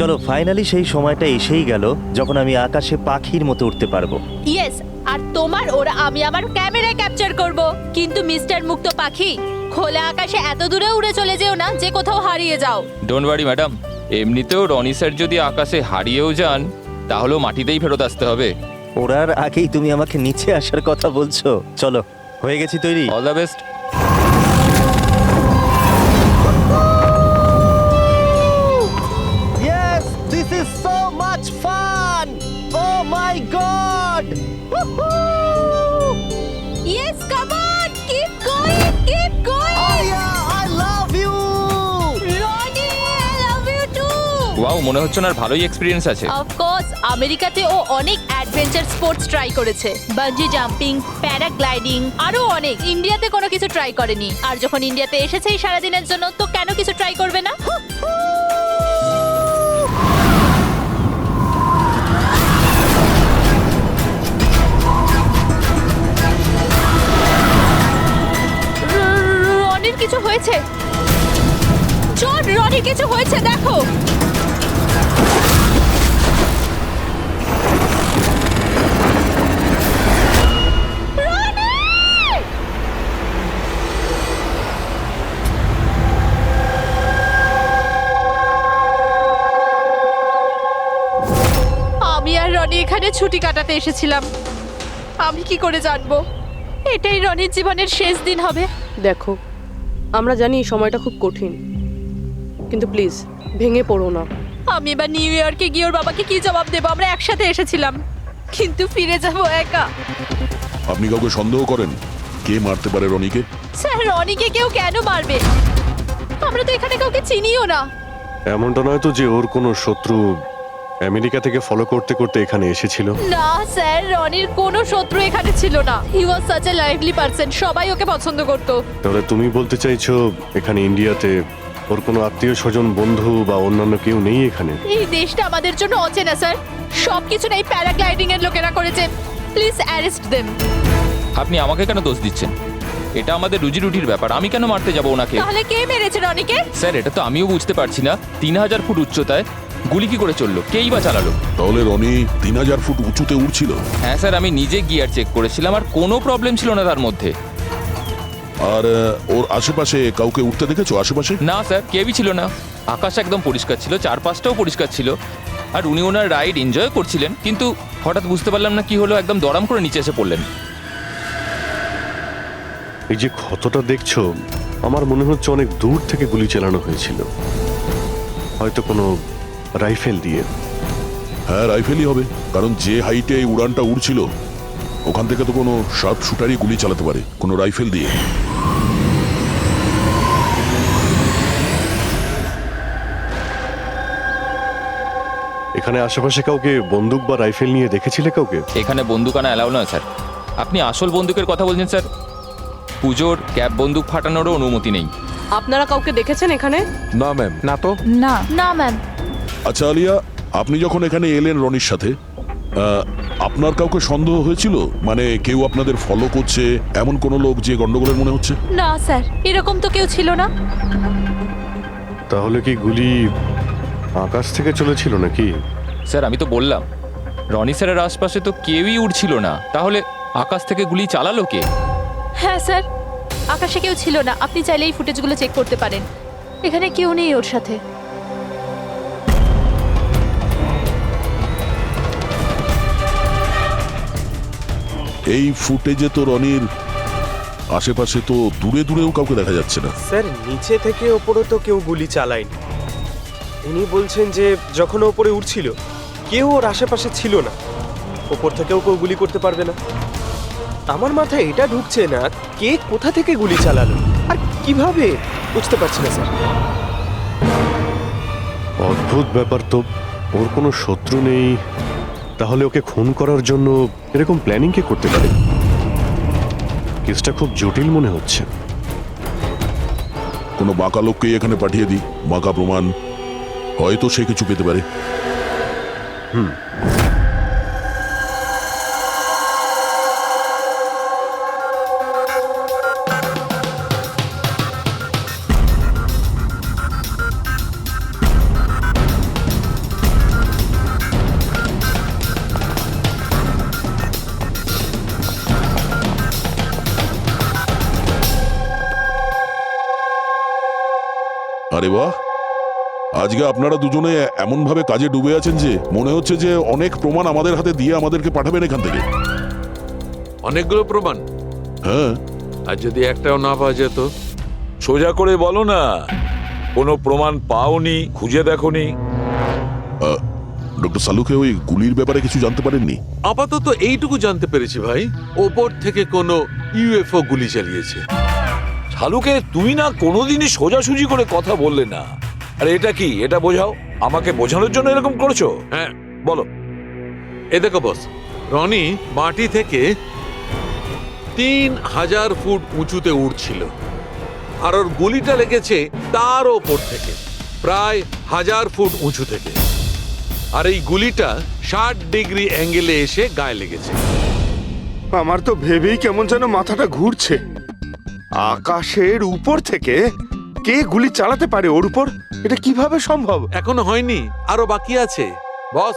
চলো ফাইনালি সেই সময়টা এসেই গেল যখন আমি আকাশে পাখির মতো উঠতে পারবো। ইয়েস, আর তোমার ওরা আমি আমার ক্যামেরায় ক্যাপচার করব। কিন্তু মিস্টার মুক্ত পাখি, খোলা আকাশে এত দূরে উড়ে চলে যেও না যে কোথাও হারিয়ে যাও। ডোন্ট ওয়ারি ম্যাডাম, এমনিতেও রনি স্যার যদি আকাশে হারিয়েও যান তাহলেও মাটিতেই ফেরত আসতে হবে। ওড়ার আগেই তুমি আমাকে নিচে আসার কথা বলছো। চলো, হয়ে গেছি তৈরি। All the best. Yes, this is so much fun! Oh my god! Yes, come on, keep going, keep going. Yeah, I love you! Roni, I love you too. Wow, মনে হচ্ছে না ভালোই এক্সপিরিয়েন্স আছে। অফ কোর্স, আমেরিকাতে ও অনেক adventure sports try করেছে, bungee jumping, paragliding, আরো অনেক। ইন্ডিয়াতে কোনো কিছু ট্রাই করেনি, আর যখন ইন্ডিয়াতে এসেছেই সারাদিনের জন্য, তো কেন কিছু ট্রাই করবে না? রনির কিছু হয়েছে। চল, রনির কিছু হয়েছে, দেখো। আমি আর রনি এখানে ছুটি কাটাতে এসেছিলাম। আমি কি করে জানবো এটাই রনির জীবনের শেষ দিন হবে? দেখো, আমরা জানি এই সময়টা খুব কঠিন, কিন্তু প্লিজ ভেঙে পড়ো না। আমি এবার নিউ ইয়র্কে গিয়ে ওর বাবাকে কি জবাব দেবো? আমরা একসাথে এসেছিলাম, কিন্তু ফিরে যাব একা। আপনি কাউকে সন্দেহ করেন কে মারতে পারে রনিকে? স্যার, রনিকে কেউ কেন মারবে? আমরা তো এখানে কাউকে চিনিও না। এমনটা নয় তো যে ওর কোনো শত্রু আমেরিকা থেকে ফলো করতে করতে এখানে এসেছিল? না স্যার, রনির কোনো শত্রু এখানে ছিল না। He was such a lively person, সবাই ওকে পছন্দ করতো। তাহলে তুমি বলতে চাইছো এখানে ইন্ডিয়াতে ওর কোনো আত্মীয় স্বজন, বন্ধু বা অন্যান্য কেউ নেই এখানে? এই দেশটা আমাদের জন্য অচেনা স্যার। সবকিছু এই প্যারাগ্লাইডিং এর লোকেরা করেছে। Please arrest them. আপনি আমাকে কেন দোষ দিচ্ছেন? এটা আমাদের রুজি রুটির ব্যাপার, আমি কেন মারতে যাবো ওনাকে? তাহলে কে মেরেছে রনিকে? স্যার, এটা তো আমিও বুঝতে পারছি না। 3000 ফুট উচ্চতায় গুলি কি করে চললো? কেই বা চালালো? তাহলে রনি 3000 ফুট উঁচুতে উঠছিল? হ্যাঁ স্যার, আমি নিজে গিয়ার চেক করেছিলাম, আর কোনো প্রবলেম ছিল না তার মধ্যে। আর ওর আশেপাশে কাউকে উঠতে দেখেছো? আশেপাশে না স্যার, কেউই ছিল না। আকাশ একদম পরিষ্কার ছিল, চারপাশটাও পরিষ্কার ছিল, আর উনি ওনার রাইড এনজয় করছিলেন। কিন্তু হঠাৎ বুঝতে পারলাম না কি হলো, একদম দড়াম করে নিচে এসে পড়লেন। এই যে ক্ষতটা দেখছো, আমার মনে হচ্ছে অনেক দূর থেকে গুলি চালানো হয়েছিল, হয়তো কোনো রাইফেল দিয়ে। হ্যাঁ, রাইফেলই হবে, কারণ যে হাইটে এই উড়ানটা উড়ছিল ওখান থেকে তো কোনো শার্প শুটারই গুলি চালাতে পারে, কোনো রাইফেল দিয়ে। এখানে আশেপাশে কাউকে বন্দুক বা রাইফেল নিয়ে দেখেছিলে কাউকে? এখানে বন্দুক আনা অ্যালাউ নয় স্যার। আপনি আসল বন্দুকের কথা বলছেন স্যার? পুজোর ক্যাপ বন্দুক ফাটানোরও অনুমতি নেই। আপনারা কাউকে দেখেছেন এখানে? না ম্যাম, না তো। না না ম্যাম। আচ্ছা আলিয়া, আপনি যখন এখানে এলেন রনির সাথে, আপনার কাউকে সন্দেহ হয়েছিল? মানে কেউ আপনাদের ফলো করছে, এমন কোনো লোক যে গন্ডগোলের মনে হচ্ছে? না স্যার, এরকম তো কেউ ছিল না। তাহলে কি গুলি আকাশ থেকে চলেছিল নাকি? স্যার, আমি তো বললাম রনি স্যারের আশপাশে তো কেউই উড়ছিল না, তাহলে আকাশ থেকে গুলি চালালো কে? হ্যাঁ স্যার, আকাশে কেউ ছিল না। আপনি চাইলে এই ফুটেজগুলো চেক করতে পারেন। এখানে কেউ নেই ওর সাথে। এই ফুটেজে তো রনির আশেপাশে তো দূরে দূরেও কাউকে দেখা যাচ্ছে না। স্যার, নিচে থেকে ওপরে তো কেউ গুলি চালায়নি। ইনি বলছেন যে যখন ও ওপরে উঠছিল কেউ ওর আশেপাশে ছিল না, ওপর থেকেও কেউ গুলি করতে পারবে না। আমার মাথায় এটা ঢুকছে না কে কোথা থেকে গুলি চালালো আর কিভাবে, বুঝতে পারছি না স্যার। অদ্ভুত ব্যাপার তো। ওর কোনো শত্রু নেই, তাহলে ওকে খুন করার জন্য এরকম প্ল্যানিং কে করতে পারে? কেসটা খুব জটিল মনে হচ্ছে। কোনো বাঁকা লোককে এখানে পাঠিয়ে দিই, বাঁকা প্রমাণ, হয়তো সে কিছু পেতে পারে। আরে বাহ, আজকে আপনারা দুজনে এমন ভাবে কাজে ডুবে আছেন যে মনে হচ্ছে যে অনেক প্রমাণ আমাদের হাতে দিয়ে আমাদেরকে পাঠাবেন এখান থেকে। অনেকগুলো প্রমাণ, হ্যাঁ, আর যদি একটাও না পাওয়া যেত? সোজা করে বলো না, কোনো প্রমাণ পাওনি, খুঁজে দেখোনি? ডক্টর সালুকে ওই গুলির ব্যাপারে কিছু জানতে পারেননি? আপাতত এইটুকু জানতে পেরেছি ভাই, ওপর থেকে কোনো ইউএফও গুলি চালিয়েছে। শালুকে তুমি না কোনোদিনই সোজাসুজি করে কথা বললে না। আরে এটা কি, এটা বোঝাও, আমাকে বোঝানোর জন্য এরকম করছো? হ্যাঁ, বলো। এ দেখো বস, রনি মাটি থেকে 3000 ফুট উঁচুতে উঠছিল, আর ওর গুলিটা লেগেছে তার ওপর থেকে প্রায় 1000 ফুট উঁচু থেকে। আর এই গুলিটা 60 ডিগ্রি অ্যাঙ্গেলে এসে গায়ে লেগেছে। আমার তো ভেবেই কেমন যেন মাথাটা ঘুরছে। আকাশের উপর থেকে কে গুলি চালাতে পারে ওর উপর? এটা কিভাবে সম্ভব? এখনো হয়নি, আরো বাকি আছে বস।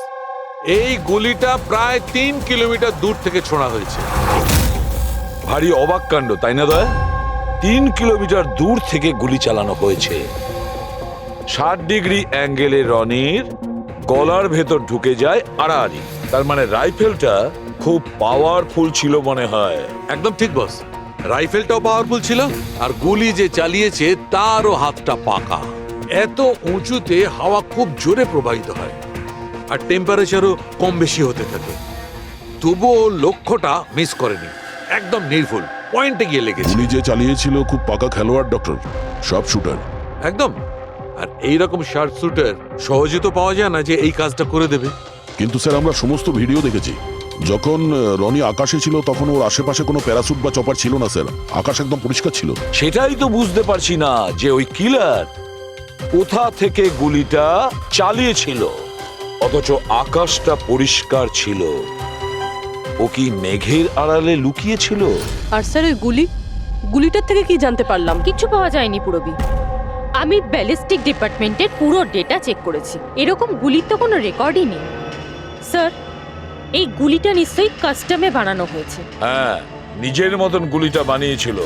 এই গুলিটা প্রায় 3 কিলোমিটার দূর থেকে ছোড়া হয়েছে। ভারী অবাক কাণ্ড, তাই না দয়া? 3 কিলোমিটার দূর থেকে গুলি চালানো হয়েছে। 60 ডিগ্রি অ্যাঙ্গেলে রনির গলার ভেতর ঢুকে যায় আড়াআড়ি। তার মানে রাইফেলটা খুব পাওয়ারফুল ছিল মনে হয়। একদম ঠিক বস, রাইফেলটাও পাওয়ারফুল ছিল, আর গুলি যে চালিয়েছে তারও হাতটা পাকা। এত উঁচুতে হাওয়া খুব জোরে প্রবাহিত হয়, আর টেম্পারেচারও কম বেশি হতে থাকে। তবুও লক্ষ্যটা মিস করেনি, একদম নির্ভুল পয়েন্টে গিয়ে লেগেছে। গুলি যে চালিয়েছিল খুব পাকা খেলোয়াড়, ডক্টর, সব শুটার। একদম। আর এইরকম শার্ট শুটার সহজে তো পাওয়া যায় না যে এই কাজটা করে দেবে। কিন্তু স্যার, আমরা সমস্ত ভিডিও দেখেছি। যখন রনি আকাশে ছিল তখন ওর আশেপাশে কোনো প্যারাসুট বা চপার ছিল না স্যার। আকাশ একদম পরিষ্কার ছিল। সেটাই তো বুঝতে পারছি না যে ওই কিলার কোথা থেকে গুলিটা চালিয়েছিল, অথচ আকাশটা পরিষ্কার ছিল। ও কি মেঘের আড়ালে লুকিয়েছিল? আর স্যার ওই গুলিটার থেকে কি জানতে পারলাম? কিচ্ছু পাওয়া যায়নি পুরবি। আমি ব্যালিস্টিক ডিপার্টমেন্টের পুরো ডেটা চেক করেছি, এরকম গুলির তো কোনো রেকর্ডই নেই। স্যার, এই গুলিটা নিশ্চয়ই কাস্টমে বানানো হয়েছে। হ্যাঁ, নিজের মতন গুলিটা বানিয়েছিল।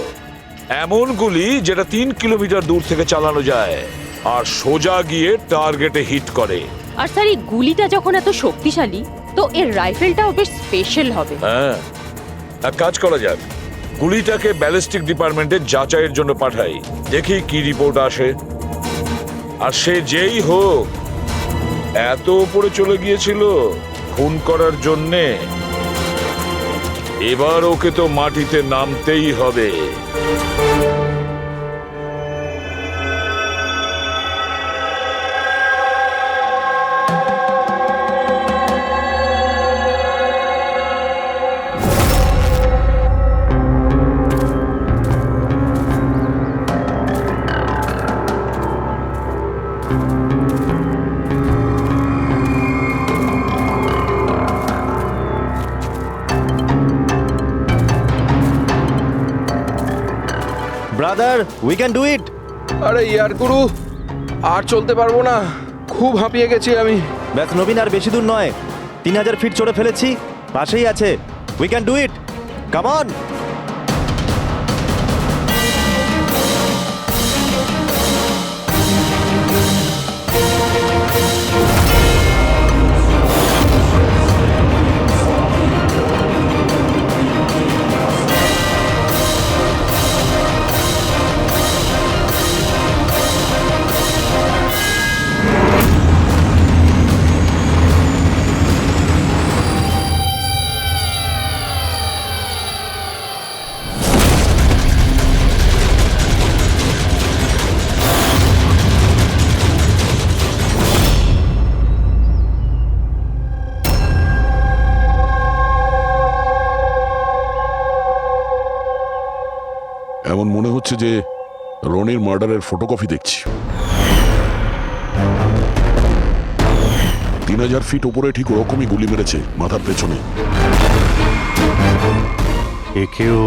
এমন গুলি যেটা 3 কিলোমিটার দূর থেকে চালানো যায় আর সোজা গিয়ে টার্গেটে হিট করে। আর স্যার, এই গুলিটা যখন এত শক্তিশালী, তো এর রাইফেলটাও বেশ স্পেশাল হবে। হ্যাঁ, এক কাজ করা যাক, গুলিটাকে ব্যালিস্টিক ডিপার্টমেন্টে যাচাইয়ের জন্য পাঠাই, দেখি কি রিপোর্ট আসে। আর সে যেই হোক, এত উপরে চলে গিয়েছিল খুন করার জন্যে, এবার ওকে তো মাটিতে নামতেই হবে। ব্রাদার, উই ক্যান ডু ইট। আরে ইয়ার গুরু, আর চলতে পারবো না, খুব হাঁপিয়ে গেছি আমি। ব্যাস নবীন, আর বেশি দূর নয়, 3000 ফিট চড়ে ফেলেছি, পাশেই আছে। We can do it, come on. এমন মনে হচ্ছে যে রনির মার্ডারের ফটোকপি দেখছি। 3000 ফিট উপরে ঠিক ওরকমই গুলি মেরেছে, মাথার পেছনে। একেও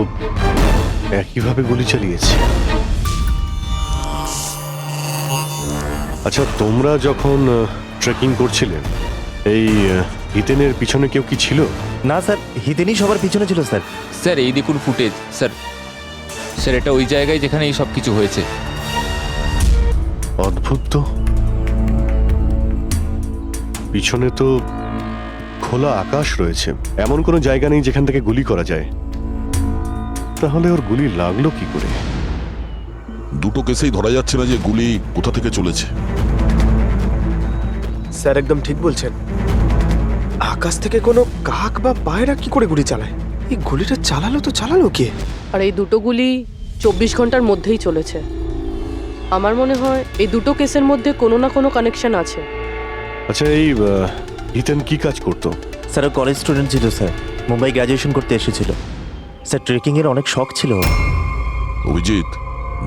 একইভাবে গুলি চালিয়েছে। আচ্ছা, তোমরা যখন ট্রেকিং করছিলে, এই হিতেনের পিছনে কেউ কি ছিল? না স্যার, হিতেনই সবার পিছনে ছিল স্যার। স্যার, এই দেখুন ফুটেজ। স্যার, এটা ওই জায়গায় যেখানে এই সব কিছু হয়েছে। অদ্ভুত তো, পিছনে তো খোলা আকাশ রয়েছে, এমন কোনো জায়গা নেই যেখান থেকে গুলি করা যায়। তাহলে ওর গুলি লাগলো কি করে? দুটো কেসেই ধরা যাচ্ছে না যে গুলি কোথা থেকে চলেছে। স্যার একদম ঠিক বলছেন। আকাশ থেকে কোনো কাক বা পায়রা কি করে গুলি চালায়? এই গুলিটা চালালো কে? আর এই দুটো গুলি 24 ঘন্টার মধ্যেই চলেছে। আমার মনে হয় এই দুটো কেসের মধ্যে কোনো না কোনো কানেকশন আছে। আচ্ছা, এই ইথেন কি কাজ করতো? স্যার কলেজ স্টুডেন্ট ছিল স্যার, মুম্বাই গ্র্যাজুয়েশন করতে এসেছিল স্যার। ট্রেকিং এর অনেক শখ ছিল ওর। অভিজিৎ,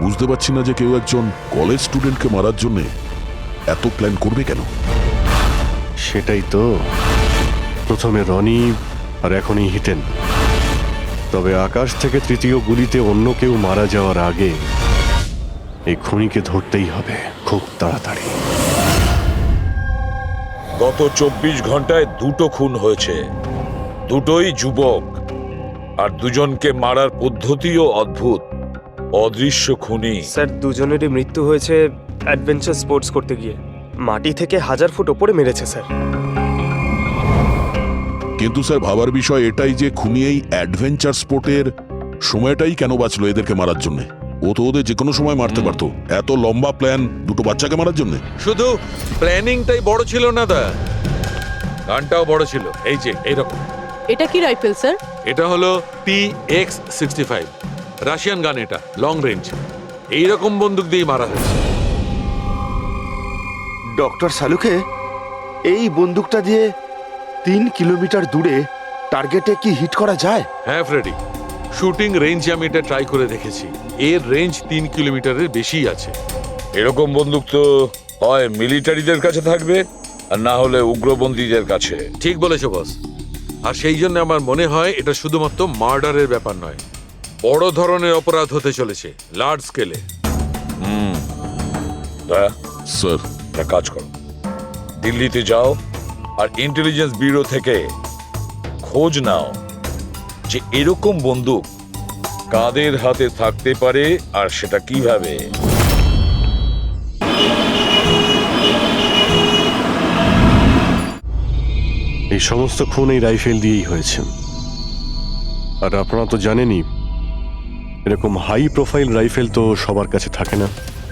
বুঝতে পারছি না যে কেউ একজন কলেজ স্টুডেন্টকে মারার জন্য এত প্ল্যান করবে কেন। সেটাই তো, প্রথমে রনি আর এখনই হিতেন। তবে আকাশ থেকে তৃতীয় গুলিতে অন্য কেউ মারা যাওয়ার আগে এই খুনিকে ধরতেই হবে খুব তাড়াতাড়ি। গত 24 ঘন্টায় দুটো খুন হয়েছে, দুটোই যুবক, আর দুজনকে মারার পদ্ধতিও অদ্ভুত। অদৃশ্য খুনি। স্যার দুজনেরই মৃত্যু হয়েছে অ্যাডভেঞ্চার স্পোর্টস করতে গিয়ে। মাটি থেকে 1000 ফুট ওপরে মেরেছে স্যার। কিন্তু স্যার ভাবার বিষয় এটাই যে খুনি এই অ্যাডভেঞ্চার স্পোর্টের সময়টাই কেন বাঁচলো এদেরকে মারার জন্য? ও তো ওদের যে কোনো সময় মারতে পারতো। এত লম্বা প্ল্যান দুটো বাচ্চাকে মারার জন্য? শুধু প্ল্যানিংটাই বড় ছিল না দা, গানটাও বড় ছিল। এই যে এইরকম। এটা কি রাইফেল স্যার? এটা হলো PX-65 রাশিয়ান গান। এটা লং রেঞ্জ। এইরকম বন্দুক দিয়ে মারা হয়েছে। ডক্টর সালুকে, এই বন্দুকটা দিয়ে 3 কিলোমিটার দূরে টার্গেটে কি হিট করা যায়? হ্যাঁ ফ্রেডি, শুটিং রেঞ্জে আমি এটা ট্রাই করে দেখেছি। এর রেঞ্জ 3 কিলোমিটারের বেশি আছে। এরকম বন্দুক তো হয় মিলিটারিদের কাছে থাকবে, আর না হলে উগ্রপন্থীদের কাছে। ঠিক বলেছো বস। আর সেই জন্য আমার মনে হয় এটা শুধুমাত্র মার্ডারের ব্যাপার নয়, বড় ধরনের অপরাধ হতে চলেছে, লার্জ স্কেলে। স্যার, একটা কাজ করো, দিল্লিতে যাও আর ইন্টেলিজেন্স ব্যুরো থেকে খোঁজ নাও যে এরকম বন্দুক কাদের হাতে থাকতে পারে আর সেটা কিভাবে। এই সমস্ত খুন এই রাইফেল দিয়েই হয়েছে। আর আপনারা তো জানেনই, এরকম হাই প্রোফাইল রাইফেল তো সবার কাছে থাকে না।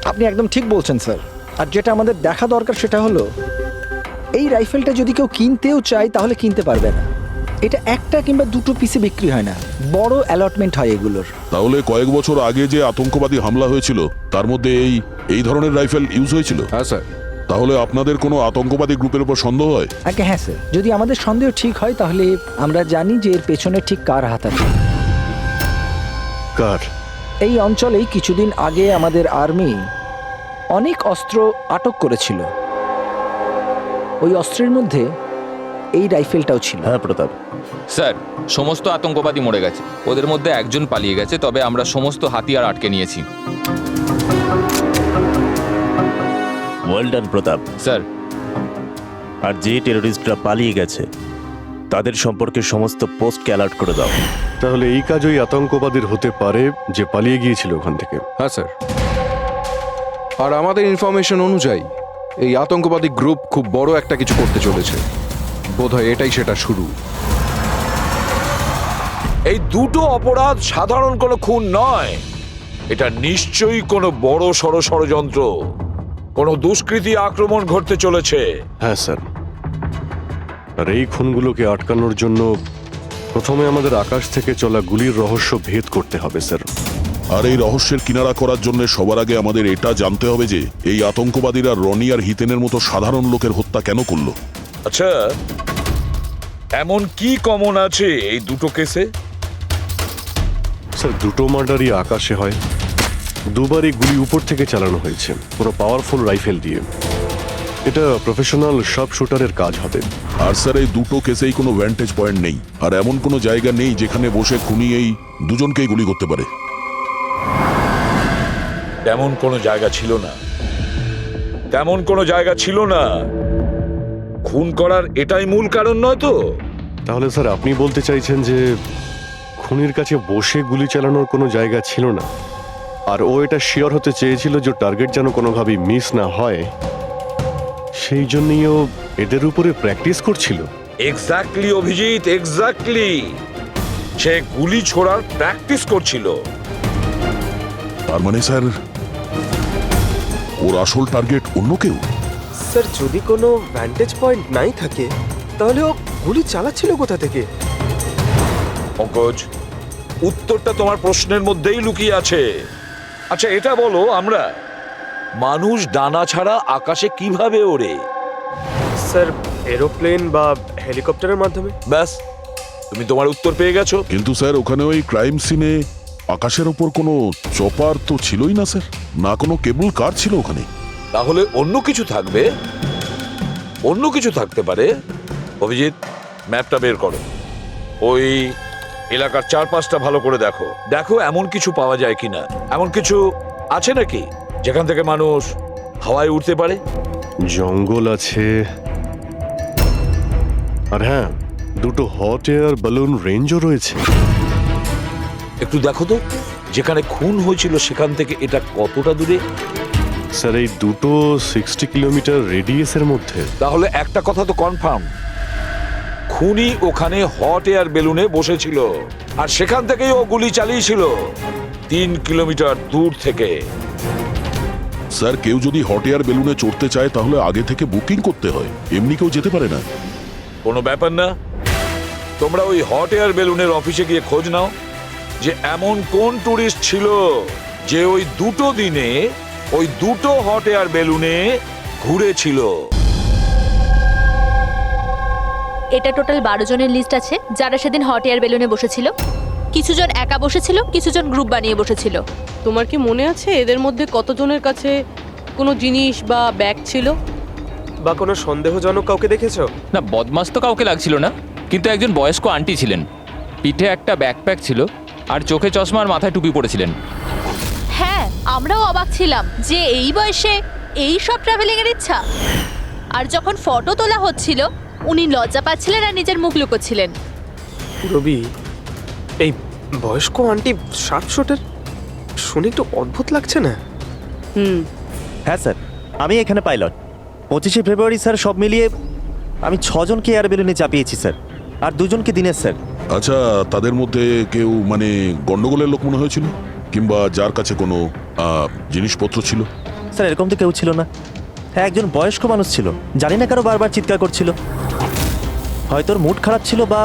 আপনি একদম ঠিক বলছেন স্যার। আর যেটা আমাদের দেখা দরকার সেটা হলো এই রাইফেলটা যদি কেউ কিনতেও চায় তাহলে কিনতে পারবে না। এটা একটা কিংবা দুটো পিসে বিক্রি হয় না, বড় অ্যালটমেন্ট হয় এগুলোর। তাহলে কয়েক বছর আগে যে আতঙ্কবাদী হামলা হয়েছিল তার মধ্যে এই ধরনের রাইফেল ইউজ হয়েছিল? হ্যাঁ স্যার। তাহলে আপনাদের কোনো আতঙ্কবাদী গ্রুপের উপর সন্দেহ হয়? আগে হ্যাঁ স্যার, যদি আমাদের সন্দেহ ঠিক হয় তাহলে আমরা জানি যে এর পেছনে ঠিক কার হাত আছে। কার? এই অঞ্চলেই কিছুদিন আগে আমাদের আর্মি অনেক অস্ত্র আটক করেছিল। ওই অস্ত্রের মধ্যে এই রাইফেলটাও ছিল। হ্যাঁ প্রতাপ। স্যার, সমস্ত আতঙ্কবাদী মরে গেছে, ওদের মধ্যে একজন পালিয়ে গেছে, তবে আমরা সমস্ত হাতিয়ার আটকে নিয়েছি। ওয়েল ডান প্রতাপ। স্যার, আর যে টেররিস্টরা পালিয়ে গেছে তাদের সম্পর্কে সমস্ত পোস্টকে অ্যালার্ট করে দাও। তাহলে এই কাজ ওই আতঙ্কবাদীর হতে পারে যে পালিয়ে গিয়েছিল ওখান থেকে। হ্যাঁ স্যার। আর আমাদের ইনফরমেশন অনুযায়ী এই আতঙ্কবাদী গ্রুপ খুব বড় একটা কিছু করতে চলেছে। বোধহয় এটাই সেটা শুরু। এই দুটো অপরাধ সাধারণ কোনো খুন নয়, এটা নিশ্চয়ই কোনো বড় সড় ষড়যন্ত্র, কোনো দুষ্কৃতী আক্রমণ ঘটতে চলেছে। হ্যাঁ স্যার। আর এই খুনগুলোকে আটকানোর জন্য প্রথমে আমাদের আকাশ থেকে চলা গুলির রহস্য ভেদ করতে হবে স্যার। আর এই রহস্যের কিনারা করার জন্য সবার আগে আমাদের এটা জানতে হবে যে এই আতঙ্কবাদীরা রনি আর হিতেনের মতো সাধারণ লোকের হত্যা কেন করলো। আচ্ছা, এমন কি কমন আছে এই দুটো কেসে? স্যার, দুটো মার্ডারই আকাশে হয়, দুবারই গুলি উপর থেকে চালানো হয়েছে, পুরো পাওয়ারফুল রাইফেল দিয়ে। এটা প্রফেশনাল শার্প শুটারের কাজ হবে। আর স্যার, এই দুটো কেসেই কোনো ভ্যান্টেজ পয়েন্ট নেই, আর এমন কোনো জায়গা নেই যেখানে বসে খুনি এই দুজনকেই গুলি করতে পারে। তেমন কোনো জায়গা ছিল না, তেমন কোনো জায়গা ছিল না। খুন করার এটাই মূল কারণ নয় তো? তাহলে স্যার আপনি বলতে চাইছেন যে খুনির কাছে বসে গুলি চালানোর কোনো জায়গা ছিল না, আর ও এটা শিওর হতে চেয়েছিল যে টার্গেট যেন কোনোভাবেই মিস না হয়, সেই জন্যই ও এদের উপরে প্র্যাকটিস করছিল। Exactly Abhijit, exactly. সে গুলি ছোড়ার প্র্যাকটিস করছিল। তার মানে স্যার ওর আসল টার্গেট অন্য কেউ। স্যার যদি কোনো ভ্যান্টেজ পয়েন্ট নাই থাকে তাহলে ও গুলি চালাচ্ছিল কোথা থেকে? পঙ্কজ, উত্তরটা তোমার প্রশ্নের মধ্যেই লুকিয়ে আছে। আচ্ছা এটা বলো, আমরা মানুষ ডানা ছাড়া আকাশে কিভাবে ওড়ে? স্যার এরোপ্লেন বা হেলিকপ্টারের মাধ্যমে। ব্যাস, তুমি তোমার উত্তর পেয়ে গেছো। কিন্তু স্যার ওখানে ওই ক্রাইম সিনে আকাশের ওপর কোনো চপার তো ছিলই না স্যার, না কোনো কেবল কার ছিল ওখানে। তাহলে অন্য কিছু থাকবে, অন্য কিছু থাকতে পারে। অভিজিৎ, ম্যাপটা বের করো, ওই এলাকার চারপাশটা ভালো করে দেখো, দেখো এমন কিছু পাওয়া যায় কিনা। এমন কিছু আছে নাকি যেখান থেকে মানুষ হাওয়ায় উঠতে পারে? জঙ্গল আছে, আর হ্যাঁ, দুটো হট এয়ার বালুন রেঞ্জও রয়েছে। একটু দেখো তো, যেখানে খুন হয়েছিল সেখান থেকে এটা কতটা দূরে? স্যার এই দুটো 60 কিলোমিটার রেডিয়াসের মধ্যে। তাহলে একটা কথা তো কনফার্ম, খুনি ওখানে হট এয়ার বেলুনে বসেছিল আর সেখান থেকেই ও গুলি চালিয়েছিল 3 কিলোমিটার দূর থেকে। স্যার কেউ যদি হট এয়ার বেলুনে চড়তে চায় তাহলে আগে থেকে বুকিং করতে হয়, এমনি কেউ যেতে পারে না। কোনো ব্যাপার না, তোমরা ওই হট এয়ার বেলুনের অফিসে গিয়ে খোঁজ নাও যে এমন কোন টুরিস্ট ছিল যে ওই দুটো দিনে ওই দুটো হট এয়ার বেলুনে ঘুরেছিল। এটা টোটাল 12 জনের লিস্ট আছে যারা সেদিন হট এয়ার বেলুনে বসেছিল। কিছুজন একা বসেছিল, কিছুজন গ্রুপ বানিয়ে বসেছিল। তোমার কি মনে আছে এদের মধ্যে কতজনের কাছে কোনো জিনিস বা ব্যাগ ছিল? বা কোনো সন্দেহজনক কাউকে দেখেছো? না, বদমাস তো কাউকে লাগছিল না, কিন্তু একজন বয়স্ক আন্টি ছিলেন, পিঠে একটা ব্যাকপ্যাক ছিল আর চোখে চশমা আর মাথায় টুপি পরেছিলেন। হ্যাঁ, আমরাও অবাক ছিলাম যে এই বয়সে এই সব ট্রাভেলিং এর ইচ্ছা। আর যখন ফটো তোলা হচ্ছিল উনি লজ্জা পাচ্ছিলেন আর নিজের মুখ লুকোচ্ছিলেন। রবি, এই বয়স্ক আন্টি শার্ট শুটের শুনে একটু অদ্ভুত লাগছে না? হ্যাঁ স্যার, আমি এখানে পাইলট। 25শে ফেব্রুয়ারি স্যার সব মিলিয়ে আমি 6 জনকে এয়ার বেলুনে চাপিয়েছি স্যার, আর 2 জনকে দিনের স্যার। আচ্ছা, তাদের মধ্যে কেউ মানে গন্ডগোলের লোক মনে হয়েছিল, কিংবা যার কাছে কোনো জিনিসপত্র ছিল? স্যার এরকম তো কেউ ছিল না। হ্যাঁ, একজন বয়স্ক মানুষ ছিল, জানি না কারো বারবার চিৎকার করছিল। হয়তো ওর মুড খারাপ ছিল বা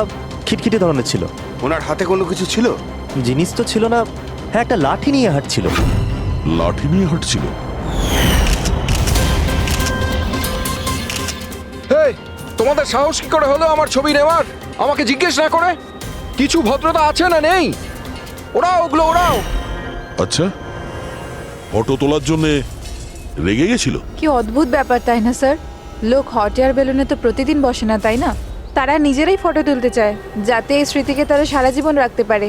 খিটখিটে ধরনের ছিল। ওনার হাতে কোনো কিছু ছিল? জিনিস তো ছিল না। হ্যাঁ, একটা লাঠি নিয়ে হাঁটছিল। লাঠি নিয়ে হাঁটছিল? হেই, তোমাদের সাহস কি করে হলো আমার ছবি নেওয়ার, আমাকে জিজ্ঞেস না করে? কিছু ভদ্রতা আছে না নেই? ওরাও ওগুলো ওরাও। আচ্ছা, ফটো তোলার জন্য রেগে গেছিল? কি অদ্ভুত ব্যাপার, তাই না স্যার? লোক হট এয়ার বেলুনে তো প্রতিদিন বসে না, তাই না? তারা নিজেরাই ফটো তুলতে চায় যাতে এই স্মৃতিকে তারা সারা জীবন রাখতে পারে।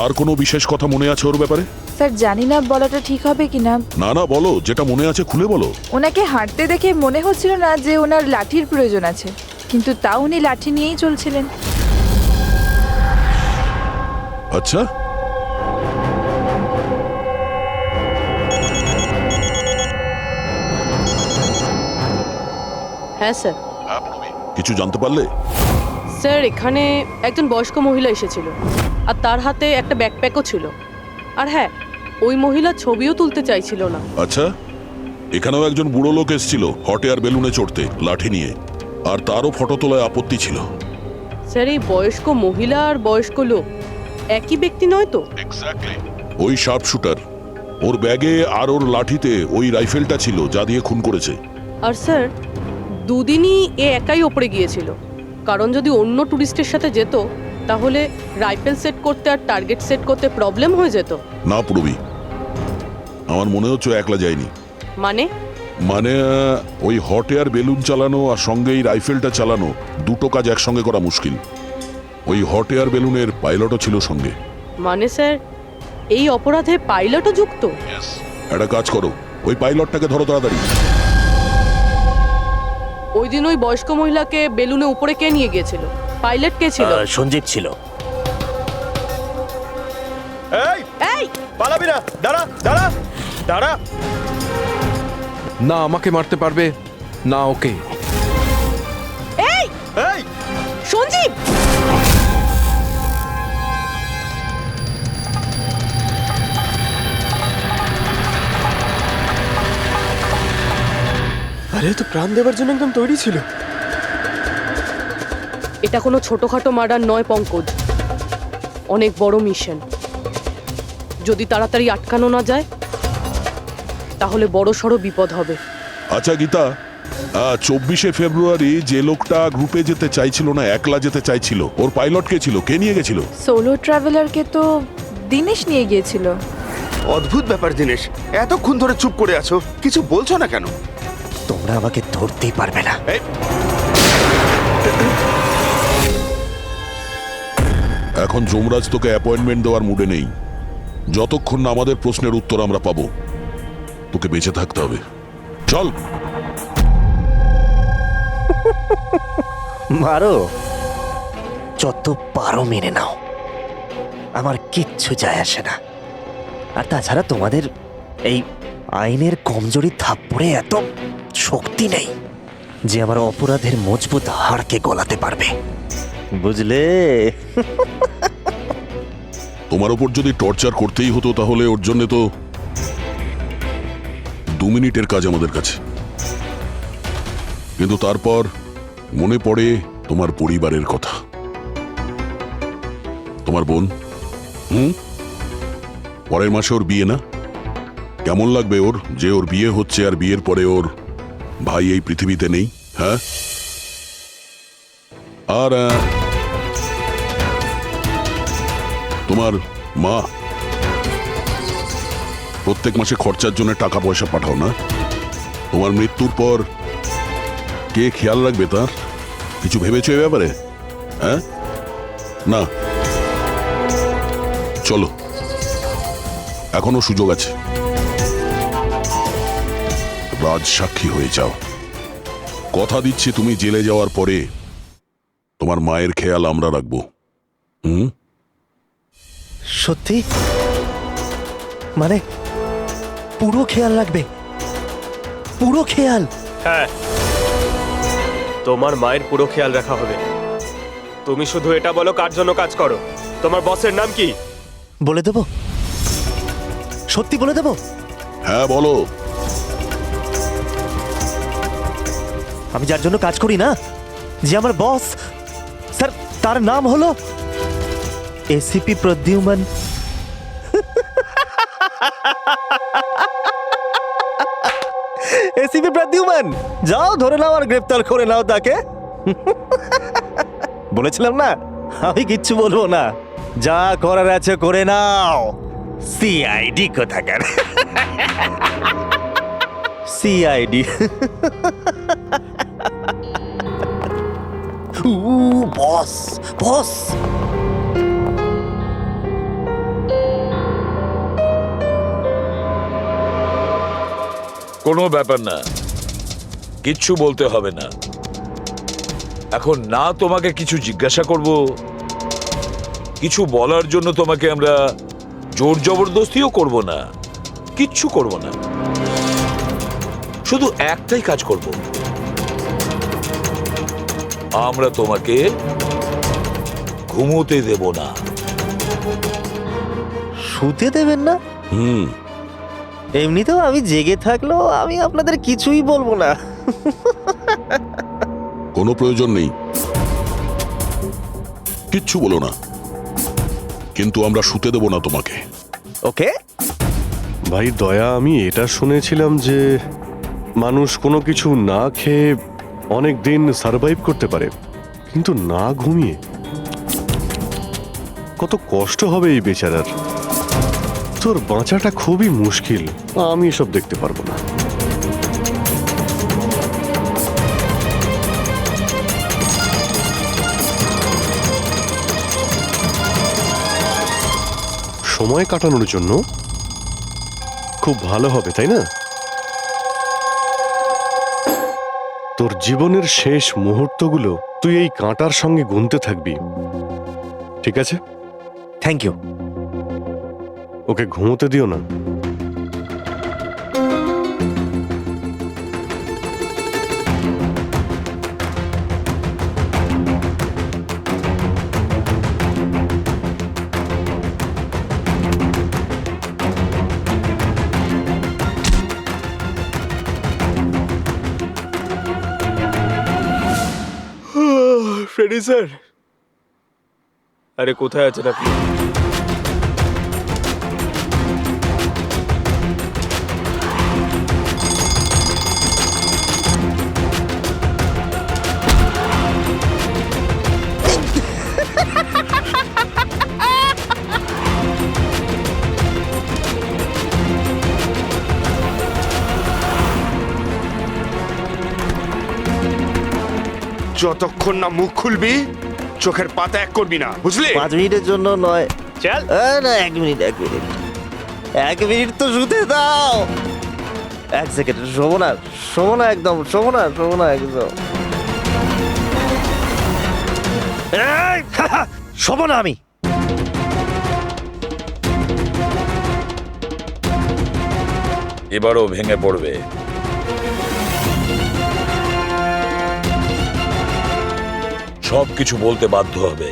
আর কোনো বিশেষ কথা মনে আছে ওর ব্যাপারে? স্যার জানি না বলাটা ঠিক হবে কিনা। না না, বলো, যেটা মনে আছে খুলে বলো। ওনাকে হাঁটতে দেখে মনে হচ্ছিল না যে ওনার লাঠির প্রয়োজন আছে, কিন্তু তাও উনি লাঠি নিয়েই চলছিলেন। আচ্ছা, হ্যাঁ স্যার। কিছু জানতে পারলে? স্যার এখানে একজন বয়স্ক মহিলা এসেছিল আর তার হাতে একটা ব্যাকপ্যাকও ছিল। আর হ্যাঁ, ওই মহিলা ছবিও তুলতে চাইছিল না। আচ্ছা, এখানেও একজন বুড়ো লোক এসেছিল হট এয়ার বেলুনে চড়তে লাঠি নিয়ে, আর তারও ফটো তোলায় আপত্তি ছিল। স্যার এই বয়স্ক মহিলা আর বয়স্ক লোক একই ব্যক্তি নয় তো? ওই শার্প শুটার, ওর ব্যাগে আর ওর লাঠিতে ওই রাইফেলটা ছিল যা দিয়ে খুন করেছে। আর স্যার দুদিনই এ একাই ওপরে গিয়েছিল, কারণ যদি অন্য টুরিস্টের সাথে যেত তাহলে রাইফেল সেট করতে আর টার্গেট সেট করতে প্রবলেম হয়ে যেত। না পূর্বী, আমার মনে হচ্ছে একলা যায়নি। মানে ওই হট এয়ার বেলুন চালানো আর সঙ্গে এই রাইফেলটা চালানো দুটো কাজ একসঙ্গে করা মুশকিল। ওই হট এয়ার বেলুনের পাইলটও ছিল সঙ্গে। মানে স্যার এই অপরাধে পাইলটও যুক্ত? একটা কাজ করো, ওই পাইলটটাকে ধরো তাড়াতাড়ি। ওই দিন ওই বয়স্ক মহিলাকে বেলুনে উপরে কে নিয়ে গিয়েছিল? পাইলট কে ছিল? সঞ্জীব ছিল। এই পালাবি না, দাঁড়া দাঁড়া দাঁড়া। না আমাকে মারতে পারবে না ওকে। এই এই সঞ্জীব, আরে তো প্রাণ দেওয়ার জন্য একদম তৈরি ছিল। এটা কোনো ছোটখাটো মার্ডার নয় পঙ্কজ, অনেক বড় মিশন। যদি তাড়াতাড়ি আটকানো না যায় তাহলে বড় সড়ো বিপদ হবে। আচ্ছা গীতা, 24শে ফেব্রুয়ারি যে লোকটা গ্রুপে যেতে চাইছিল না, একলা যেতে চাইছিল, ওর পাইলট কে ছিল? কে নিয়ে গেছিল? সোলো ট্রাভেলারকে তো দিনেশ নিয়ে গিয়েছিল। অদ্ভুত ব্যাপার দিনেশ, এতক্ষণ ধরে চুপ করে আছো, কিছু বলছো না কেন? তোমরা আমাকে ধরতেই পারবে না। এই, এখন যমরাজ তোকে অ্যাপয়েন্টমেন্ট দেওয়ার মুডে নেই। যতক্ষণ না আমাদের প্রশ্নের উত্তর আমরা পাবো, তোকে বেঁচে থাকতে হবে। চল। মারো, যত পারো মেনে নাও, আমার কিচ্ছু যায় আসে না। আর তাছাড়া তোমাদের এই আইনের কমজোরি থাপ্পড়ে এত শক্তি নেই যে আমার অপরাধের মজবুত হাড়কে গলাতে পারবে, বুঝলে? তোমার ওপর যদি টর্চার করতেই হতো তাহলে ওর জন্য তো 2 মিনিটের কাজ আমাদের কাছে। কিন্তু তারপর মনে পড়ে তোমার পরিবারের কথা, তোমার বোন। পরের মাসে ওর বিয়ে না? কেমন লাগবে ওর যে ওর বিয়ে হচ্ছে আর বিয়ের পরে ওর ভাই এই পৃথিবীতে নেই? হ্যাঁ, আর তোমার মা প্রত্যেক মাসে খরচার জন্য টাকা পয়সা পাঠাও না? তোমার মৃত্যুর পর কে খেয়াল রাখবে তার? কিছু ভেবেছো এ ব্যাপারে? হ্যাঁ, না। চলো, এখনো সুযোগ আছে, রাজ সাক্ষী হয়ে যাও। কথা দিচ্ছি তুমি জেলে যাওয়ার পরে তোমার মায়ের খেয়াল আমরা রাখবো। সত্যি? মানে পুরো খেয়াল রাখবে? পুরো খেয়াল? হ্যাঁ, তোমার মায়ের পুরো খেয়াল রাখা হবে। তুমি শুধু এটা বলো কার জন্য কাজ করো, তোমার বসের নাম কি? বলে দেবো? সত্যি বলে দেবো? হ্যাঁ বলো। আমি যার জন্য কাজ করি না, যে আমার বস স্যার, তার নাম হলো এসিপি প্রদ্যুম্ন। এসিপি প্রদ্যুম্ন, যাও ধরে নাও আর গ্রেফতার করে নাও তাকে। বলেছিলাম না আমি কিচ্ছু বলবো না, যা করার আছে করে নাও। সিআইডি কোথাকার। সিআইডি। বস বস। কোনো ব্যাপার না, কিচ্ছু বলতে হবে না। এখন না তোমাকে কিছু জিজ্ঞাসা করব, কিছু বলার জন্য তোমাকে আমরা জোর জবরদস্তিও করব না, কিচ্ছু করব না। শুধু একটাই কাজ করব, আমরা তোমাকে ঘুমোতে দেব না। শুতে দেবেন না? এমনিতেও আমি জেগে থাকলেও আমি আপনাদের কিছুই বলবো না। কোনো প্রয়োজন নেই, কিচ্ছু বলো না, কিন্তু আমরা শুতে দেব না তোমাকে। ওকে ভাই দয়া, আমি এটা শুনেছিলাম যে মানুষ কোনো কিছু না খেয়ে অনেক দিন সার্ভাইভ করতে পারে, কিন্তু না ঘুমিয়ে কত কষ্ট হবে এই বেচারার। তোর বাঁচাটা খুবই মুশকিল, আমি এসব দেখতে পারবো না। সময় কাটানোর জন্য খুব ভালো হবে, তাই না? তোর জীবনের শেষ মুহূর্তগুলো তুই এই কাঁটার সঙ্গে গুনতে থাকবি, ঠিক আছে? Thank you. ওকে ঘুমোতে দিও না। ফ্রেডি স্যার, আরে কোথায় আছেন আপনি? যতক্ষণ না মুখ খুলবি চোখের পাতা এক করবি না, বুঝলি? 5 মিনিটের জন্য নয়। চল। না, 1 মিনিট 1 মিনিট তো শুতে দাও। 1 সেকেন্ড, শোবো না একদম, শোবো না একদম। এই, শোবো না আমি। এবারও ভেঙে পড়বে। সব কিছু বলতে বাধ্য হবে।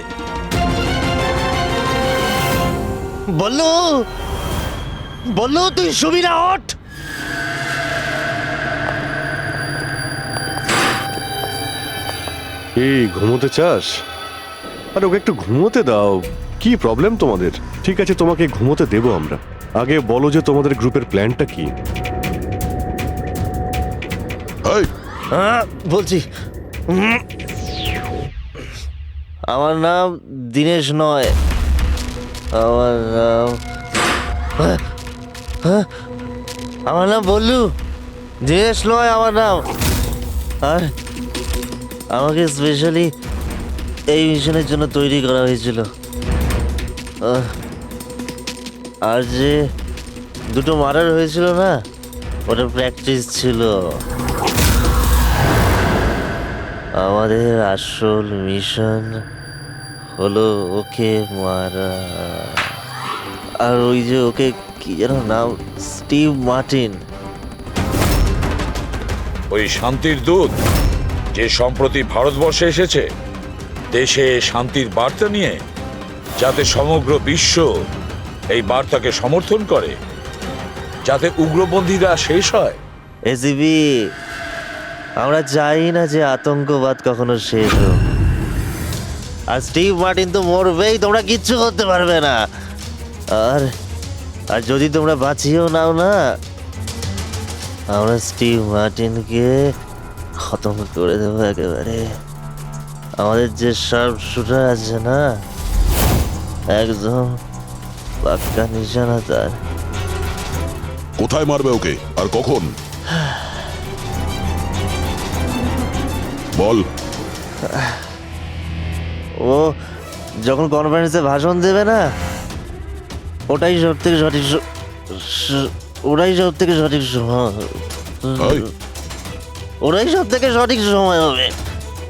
বললো তুই শুবি না, ওঠ। এই ঘুমোতে চাস? আরে ওকে একটু ঘুমোতে দাও। কি প্রবলেম তোমাদের? ঠিক আছে, তোমাকে ঘুমোতে দেবো আমরা। আগে বলো যে তোমাদের গ্রুপের প্ল্যানটা কি? এই, বলছি, আমার নাম দীনেশ নয়, আমার নাম বল্লু। দীনেশ নয় আমার নাম। আর আমাকে স্পেশালি এই মিশনের জন্য তৈরি করা হয়েছিল। আর যে 2টো মার্ডার হয়েছিল না, ওটা প্র্যাকটিস ছিল। আমাদের আসল মিশন হলো ওকে মারা। আর ওই যে ওকে কি যেন নাম, স্টিভ মার্টিন। ওই শান্তির দূত যে সম্প্রতি ভারতবর্ষে এসেছে দেশে শান্তির বার্তা নিয়ে, যাতে সমগ্র বিশ্ব এই বার্তাকে সমর্থন করে, যাতে উগ্রপন্থীরা শেষ হয়। এসিবি, আমরা চাই না যে আতঙ্কবাদ কখনো শেষ হোক। আর স্টিভ মার্টিন তো মরবেই, তোমরা কিচ্ছু করতে পারবে না। আর আর যদি তোমরা বাঁচিয়েও নাও না, আমরা স্টিভ মার্টিনকে খতম করে দেবো একেবারে। আমাদের যে শার্প শুটার আছে না, একদম পাক্কা নিশানা তার। কোথায় মারবে ওকে আর কখন? বল। ও যখন কনফারেন্সে ভাষণ দেবে না, ওটাই সব থেকে সঠিক এই, ওরাই সব থেকে সঠিক সময় হবে।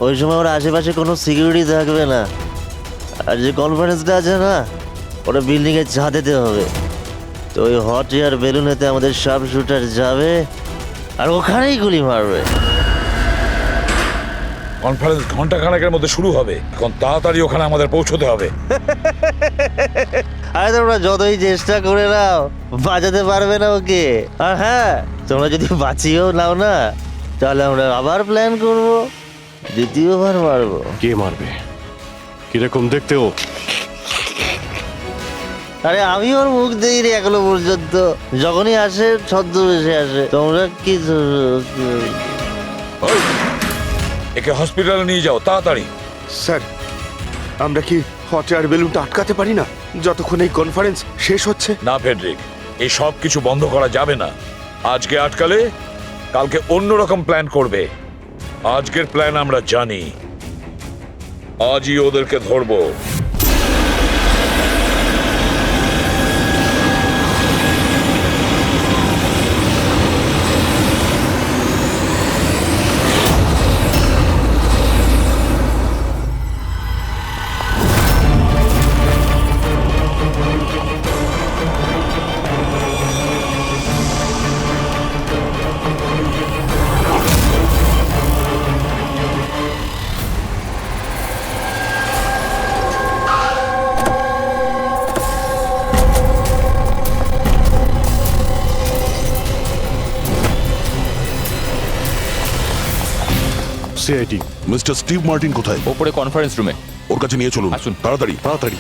ওই সময় ওর আশেপাশে কোনো সিকিউরিটি থাকবে না। আর যে কনফারেন্সটা আছে না, ওটা বিল্ডিং এর ছাদেতে হবে। তো ওই হট এয়ার বেলুনেতে আমাদের সব শুটার যাবে আর ওখানেই গুলি মারবে। কনফারেন্স ঘন্টা খানেকের মধ্যে শুরু হবে। এখন তাড়াতাড়ি ওখানে আমাদের পৌঁছতে হবে। আরে তোমরা যতই চেষ্টা করে নাও, বাঁচাতে পারবে না ওকে। আর হ্যাঁ, তোমরা যদি বাঁচিয়েও নাও না, তাহলে আমরা আবার প্ল্যান করব, দ্বিতীয়বার মারবো। কে মারবে? কিরকম দেখতে ও? আরে আমি ওর মুখ দেই রে এখনো পর্যন্ত। যখনই আসে ছদ্মবেশে আসে। তোমরা কি ওই, একে হসপিটালে নিয়ে যাও তাড়াতাড়ি। স্যার, আমরা কি হট এয়ার বেলুনটা আটকাতে পারি না যতক্ষণ এই কনফারেন্স শেষ হচ্ছে? না ফেডরিক, এই সব কিছু বন্ধ করা যাবে না। আজকে আটকালে কালকে অন্যরকম প্ল্যান করবে। আজকের প্ল্যান আমরা জানি, আজই ওদেরকে ধরবো। সিআইটি। মিস্টার স্টিভ মার্টিন কোথায়? ওপরে কনফারেন্স রুমে। ওর কাছে নিয়ে চলুন, আসুন। তাড়াতাড়ি। তাড়াতাড়ি।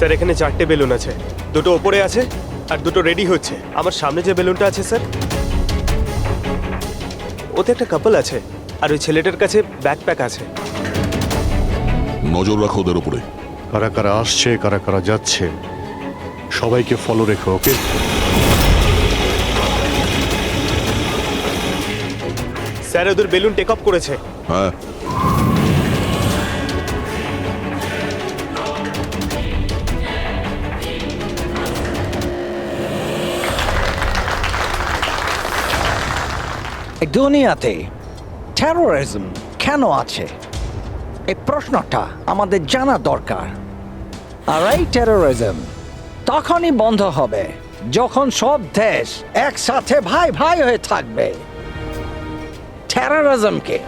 স্যার এখানে 4টে বেলুন আছে, দুটো ওপরে আছে আর দুটো রেডি হচ্ছে। আমার সামনে যে বেলুনটা আছে স্যার, ওতে একটা কাপল আছে আর ওই ছেলেটার কাছে ব্যাকপ্যাক আছে। নজর রাখো ওদের উপরে। কারা কারা আসছে, কারা কারা যাচ্ছে, সবাইকে ফলো রেখো, ওকে? স্যার ওদের বেলুন টেক অফ করেছে। হ্যাঁ, এই দুনিয়াতে টেরোরিজম কেন আছে, এই প্রশ্নটা আমাদের জানা দরকার। আর এই টেরোরিজম তখনই বন্ধ হবে যখন সব দেশ একসাথে ভাই ভাই হয়ে থাকবে। টেরোরিজমকে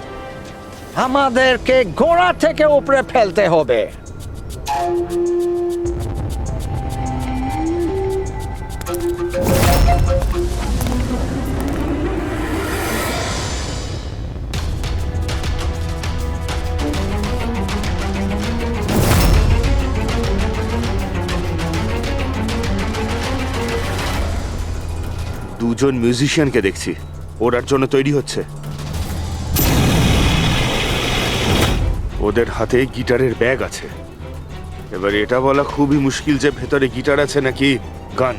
আমাদেরকে গোড়া থেকে উপরে ফেলতে হবে। দুজন মিউজিশিয়ানকে দেখছি, ওরার জন্য তৈরি হচ্ছে। ওদের হাতে গিটারের ব্যাগ আছে। এবার এটা বলা খুবই মুশকিল যে ভেতরে গিটার আছে নাকি গান।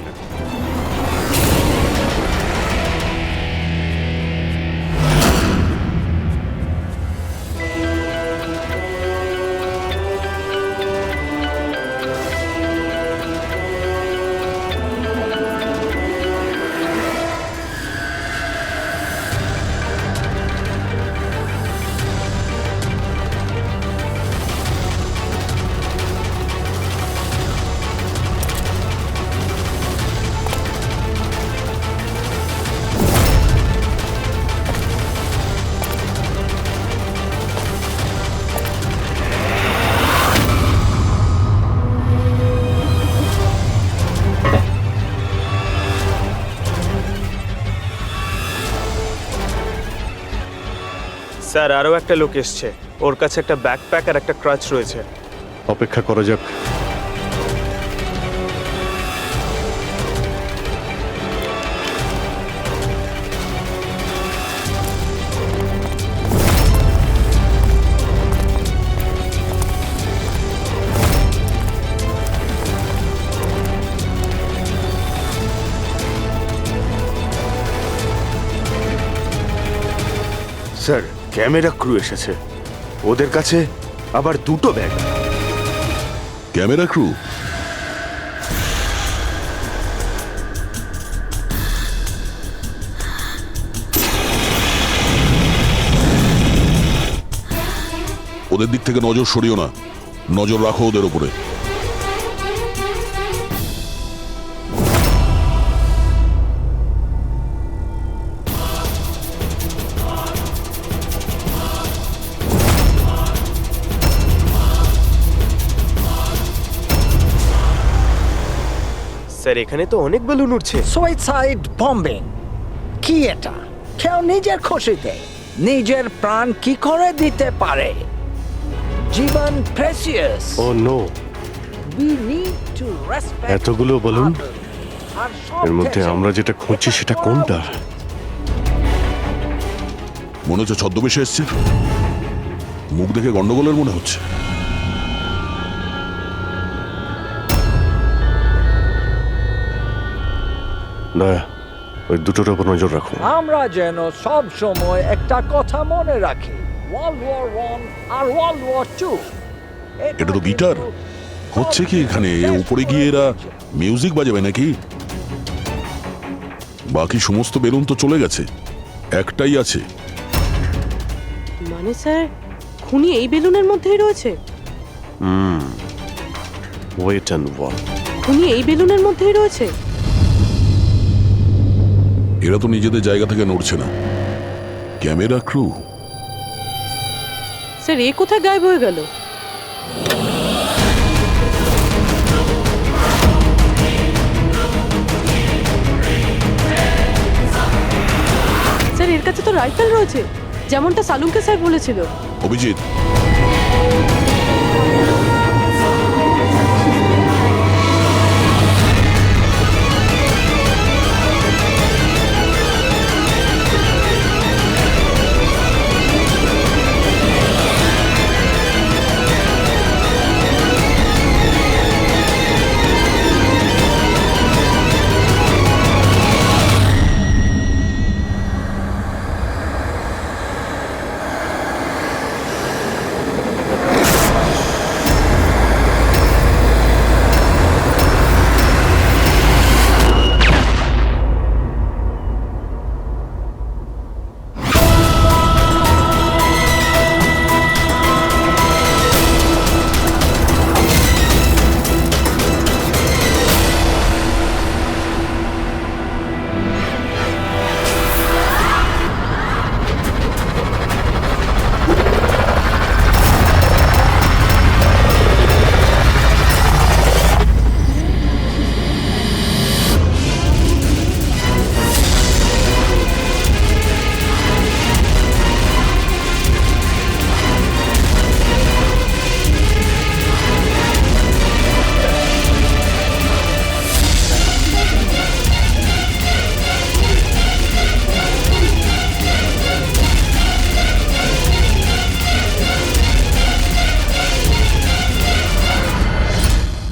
স্যার আরও একটা লোক এসছে, ওর কাছে একটা ব্যাকপ্যাক আর একটা ক্রাচ রয়েছে। অপেক্ষা করা যাক। স্যার ক্যামেরা ক্রু এসেছে, ওদের কাছে আবার দুটো ব্যাগ। Camera crew? ওদের দিক থেকে নজর সরিও না, নজর রাখো ওদের উপরে। স্যার এখানে তো অনেক বেলুন উঠছে। সুইসাইড বম্বিং কি এটা? কেউ নিজের খুশিতে নিজের প্রাণ কি করে দিতে পারে? জীবন precious. Oh no, We need to respect এতগুলো বলুন, others. আর সব এর মধ্যে দেশে আমরা যেটা খুঁজছি এটা সেটা করা কোনটা? উচিত। মনে হচ্ছে ছদ্মবেশে এসছে, মুখ দেখে গন্ডগোলের মনে হচ্ছে। দয়া, ওই দুটোর উপর নজর রাখো। আমরা যেন সব সময় একটা কথা মনে রাখি, ওয়ার্ল্ড ওয়ার 1 আর ওয়ার্ল্ড ওয়ার 2। এটা তো গিটার। হচ্ছে কি এখানে? উপরে গিয়ে এরা মিউজিক বাজাবে নাকি? বাকি সমস্ত বেলুন তো চলে গেছে, একটাই আছে। মানে স্যার খুনি এই বেলুনের মধ্যেই রয়েছে? Wait and watch. খুনি এই বেলুনের মধ্যেই রয়েছে? এরা তো নিজেদের জায়গা থেকে নড়ছে না। Camera crew. স্যার এ কোথায় গায়েব হয়ে গেল? স্যার এর কাছে তো রাইফেল রয়েছে, যেমনটা সালুঙ্কে স্যার বলেছিল। Abhijit,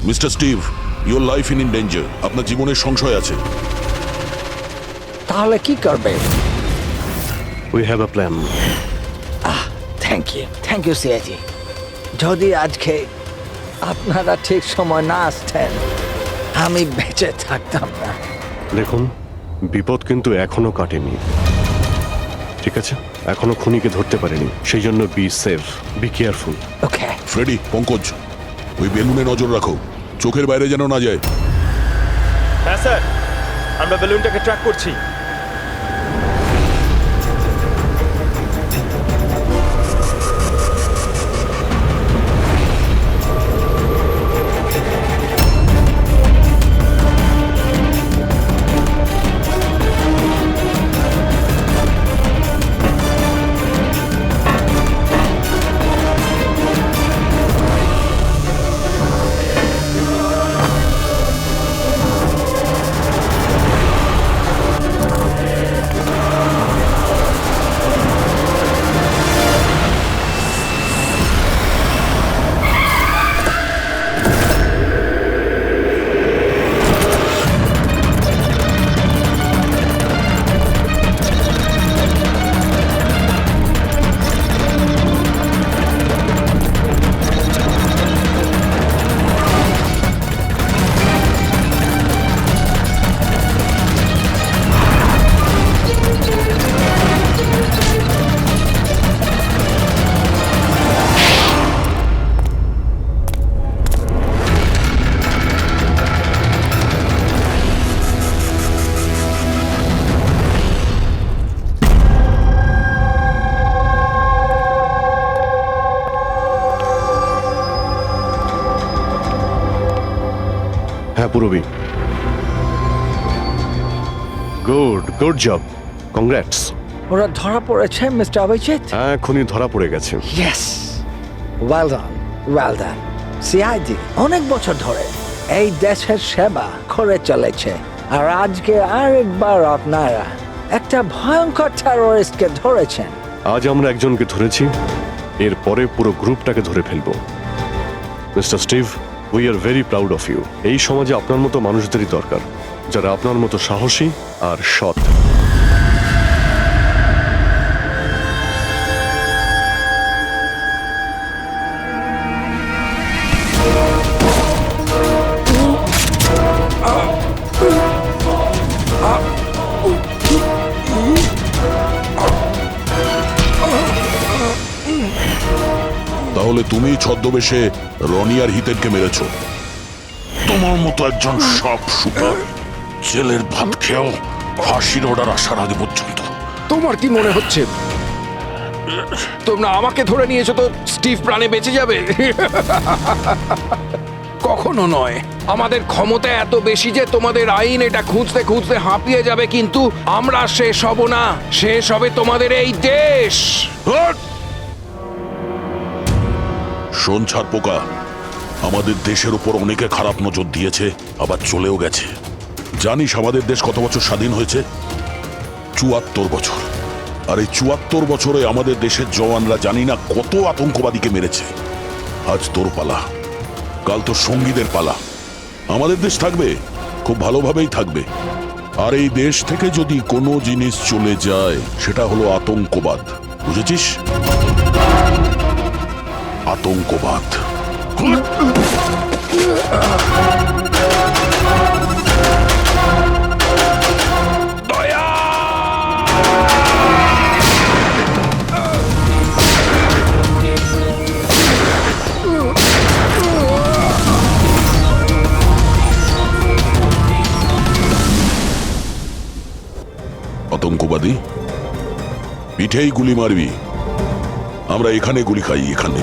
mister Steve, your life in danger. আপনার জীবনের সংশয় আছে। তাহলে কি করবে? We have a plan. Thank you CIG. যদি আজকে আপনারা ঠিক সময় না আসতেন আমি বেঁচে থাকতাম না। দেখুন, বিপদ কিন্তু এখনো কাটেনি, ঠিক আছে? এখনো খুনিকে ধরতে পারেনি, সেই জন্য be safe, be careful. Okay Freddy, Pankaj, ওই বেলুনে নজর রাখো, চোখের বাইরে যেন না যায়। হ্যাঁ স্যার, আমরা বেলুনটাকে ট্র্যাক করছি। হ্যাঁ পুরবি, গুড জব, কংগ্রাটস। ওরা ধরা পড়েছে মিস্টার অভিজিৎ? হ্যাঁ, খুনি ধরা পড়ে গেছে। Yes, well done. সিআইডি অনেক বছর ধরে এই দেশের সেবা করে চলেছে, আর আজকে আরেকবার আপনারা একটা ভয়ঙ্কর টেররিস্টকে ধরেছেন। আজ আমরা একজনকে ধরেছি, এরপরে পুরো গ্রুপটাকে ধরে ফেলবো। Mister Steve, we are very proud of you. এই সমাজে আপনার মতো মানুষদেরই দরকার, যারা আপনার মতো সাহসী আর সৎ। তাহলে তুমি ছদ্মবেশে রনি আর হিতেনকে মেরেছ। তোমার মতো একজন সাপ শুটার জেলের ভাত খেয়েও ফাঁসির অর্ডার আসার আগে পর্যন্ত। তোমার কি মনে হচ্ছে তোমরা আমাকে ধরে নিয়েছো তো স্টিভ প্রাণে বেঁচে যাবে? কখনো নয়। আমাদের ক্ষমতা এত বেশি যে তোমাদের আইন এটা খুঁজতে খুঁজতে হাঁপিয়ে যাবে, কিন্তু আমরা শেষ হব না। শেষ হবে তোমাদের এই দেশ। শোন ছাড় পোকা, আমাদের দেশের উপর অনেকে খারাপ নজর দিয়েছে, আবার চলেও গেছে। জানিস আমাদের দেশ কত বছর স্বাধীন হয়েছে? ৭৪ বছর। আর এই ৭৪ বছরে আমাদের দেশের জওয়ানরা জানি না কত আতঙ্কবাদীকে মেরেছে। আজ তোর পালা, কাল তোর সঙ্গীদের পালা। আমাদের দেশ থাকবে, খুব ভালোভাবেই থাকবে। আর এই দেশ থেকে যদি কোনো জিনিস চলে যায় সেটা হলো আতঙ্কবাদ, বুঝেছিস? আতঙ্কবাদ। আতঙ্কবাদী পিঠেই গুলি মারবি, আমরা এখানে গুলি খাই, এখানে।